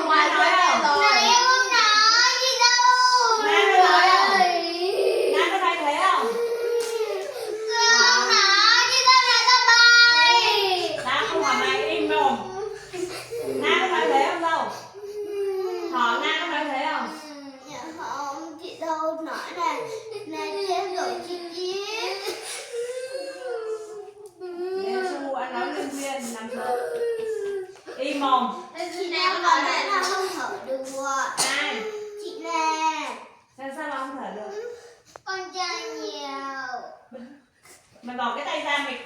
Ngoan nói không? Này em không nói gì đâu. Ngoan có nói không? Ngoan có nói thế không? Con không nói chứ tao nói tao bay. Tao không hỏi mày im mồm. Ngoan có nói thế không đâu? Hỏi Ngoan có nói thế không? Dạ không, chị đâu nói là chết rồi chị biết. Nên Su ăn nói liên viên nằm xuống. Im mồm. Chị nào có nói là không thở được. Ai? Chị nè. Sao mà không thở được? Con trai nhiều. Mày bỏ cái tay ra mày